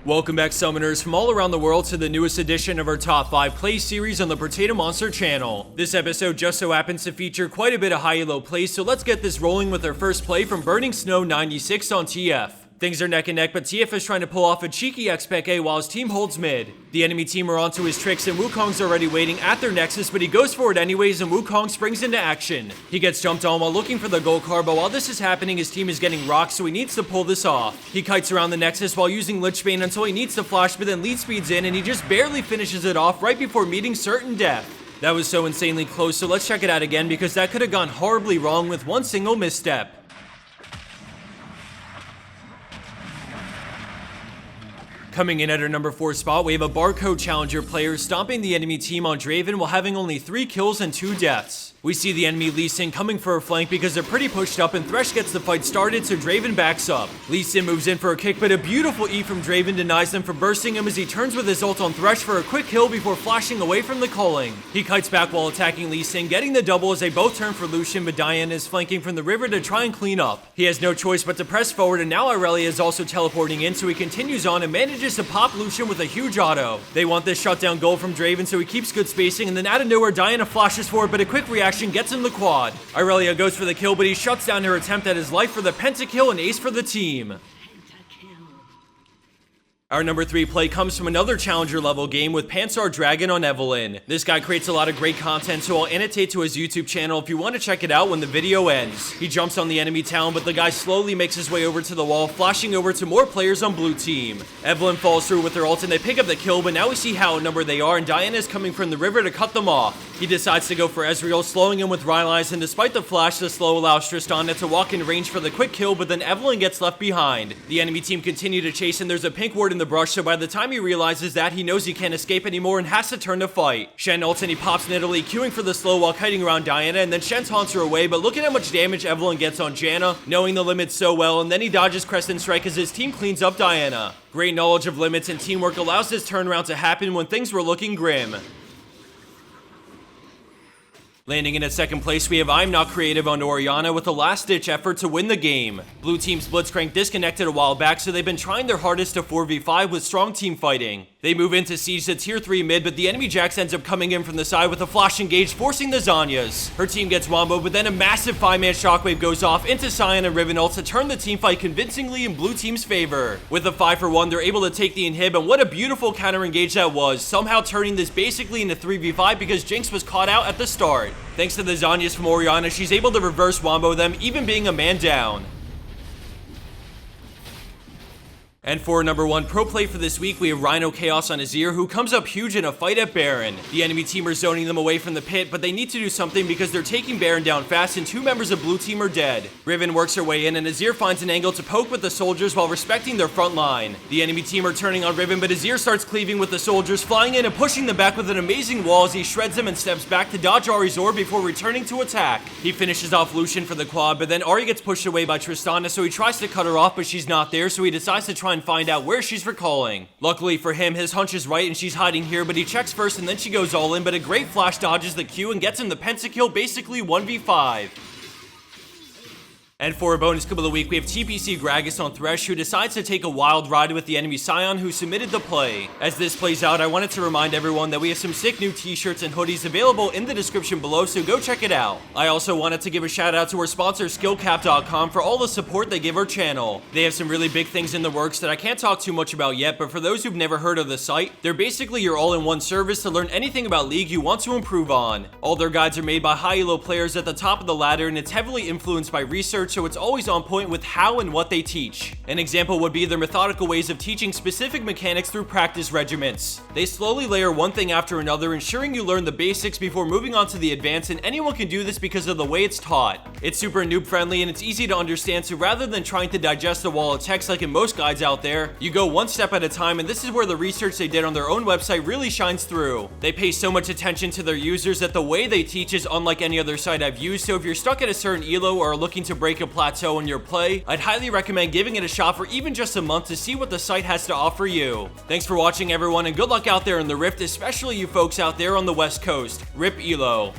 Welcome back, summoners from all around the world, to the newest edition of our top 5 play series on the Protatomonster channel. This episode just so happens to feature quite a bit of high-elo plays, so let's get this rolling with our first play from Burning Snow 96 on TF. Things are neck and neck, but TF is trying to pull off a cheeky X-Spec A while his team holds mid. The enemy team are onto his tricks, and Wukong's already waiting at their nexus, but he goes for it anyways, and Wukong springs into action. He gets jumped on while looking for the gold card, but while this is happening, his team is getting rocked, so he needs to pull this off. He kites around the nexus while using Lich Bane until he needs to flash, but then lead speeds in, and he just barely finishes it off right before meeting certain death. That was so insanely close, so let's check it out again, because that could have gone horribly wrong with one single misstep. Coming in at our number 4 spot, we have a barcode challenger player stomping the enemy team on Draven while having only 3 kills and 2 deaths. We see the enemy Lee Sin coming for a flank because they're pretty pushed up, and Thresh gets the fight started, so Draven backs up. Lee Sin moves in for a kick, but a beautiful E from Draven denies them from bursting him as he turns with his ult on Thresh for a quick kill before flashing away from the culling. He kites back while attacking Lee Sin, getting the double as they both turn for Lucian, but Diana is flanking from the river to try and clean up. He has no choice but to press forward, and now Irelia is also teleporting in, so he continues on and manages to pop Lucian with a huge auto. They want this shutdown goal from Draven, so he keeps good spacing, and then out of nowhere Diana flashes forward, but a quick reaction gets him the quad. Irelia goes for the kill, but he shuts down her attempt at his life for the pentakill and ace for the team. Our number 3 play comes from another challenger level game with Pansar Dragon on Evelynn. This guy creates a lot of great content, so I'll annotate to his YouTube channel if you want to check it out when the video ends. He jumps on the enemy town, but the guy slowly makes his way over to the wall, flashing over to more players on blue team. Evelynn falls through with her ult and they pick up the kill, but now we see how outnumbered they are, and Diana is coming from the river to cut them off. He decides to go for Ezreal, slowing him with Rylai's, and despite the flash, the slow allows Tristana to walk in range for the quick kill, but then Evelynn gets left behind. The enemy team continue to chase, and there's a pink ward in the brush, so by the time he realizes that, he knows he can't escape anymore and has to turn to fight. Shen ults and he pops Nidalee, queuing for the slow while kiting around Diana, and then Shen taunts her away, but look at how much damage Evelynn gets on Janna, knowing the limits so well, and then he dodges Crescent Strike as his team cleans up Diana. Great knowledge of limits and teamwork allows this turnaround to happen when things were looking grim. Landing in at second place, we have IAmNotCreative on Orianna with a last-ditch effort to win the game. Blue team's Blitzcrank disconnected a while back, so they've been trying their hardest to 4v5 with strong team fighting. They move in to siege the tier 3 mid, but the enemy Jax ends up coming in from the side with a flash engage, forcing the Zhonya's. Her team gets womboed, but then a massive 5-man shockwave goes off into Sion and Riven ult to turn the team fight convincingly in blue team's favor. With a 5-for-1, they're able to take the inhib, and what a beautiful counter engage that was, somehow turning this basically into 3v5 because Jinx was caught out at the start. Thanks to the Zhonya's from Orianna, she's able to reverse wombo them, even being a man down. And for number 1 pro play for this week, we have Rinokaos on Azir, who comes up huge in a fight at Baron. The enemy team are zoning them away from the pit, but they need to do something because they're taking Baron down fast and 2 members of blue team are dead. Riven works her way in, and Azir finds an angle to poke with the soldiers while respecting their front line. The enemy team are turning on Riven, but Azir starts cleaving with the soldiers, flying in and pushing them back with an amazing wall as he shreds them and steps back to dodge Ahri's orb before returning to attack. He finishes off Lucian for the quad, but then Ahri gets pushed away by Tristana, so he tries to cut her off, but she's not there, so he decides to try and find out where she's recalling. Luckily for him, his hunch is right and she's hiding here, but he checks first and then she goes all in, but a great flash dodges the Q and gets him the pentakill, basically 1v5. And for a bonus kill of the week, we have TPC Gragas on Thresh, who decides to take a wild ride with the enemy Sion, who submitted the play. As this plays out, I wanted to remind everyone that we have some sick new t-shirts and hoodies available in the description below, so go check it out. I also wanted to give a shout out to our sponsor skillcap.com for all the support they give our channel. They have some really big things in the works that I can't talk too much about yet, but for those who've never heard of the site, they're basically your all-in-one service to learn anything about League you want to improve on. All their guides are made by high-elo players at the top of the ladder, and it's heavily influenced by research, so it's always on point with how and what they teach. An example would be their methodical ways of teaching specific mechanics through practice regiments. They slowly layer one thing after another, ensuring you learn the basics before moving on to the advanced, and anyone can do this because of the way it's taught. It's super noob friendly and it's easy to understand, so rather than trying to digest a wall of text like in most guides out there, you go one step at a time, and this is where the research they did on their own website really shines through. They pay so much attention to their users that the way they teach is unlike any other site I've used, so if you're stuck at a certain elo or are looking to break a plateau in your play, I'd highly recommend giving it a shot for even just a month to see what the site has to offer you. Thanks for watching everyone, and good luck out there in the Rift, especially you folks out there on the West Coast. Rip Elo.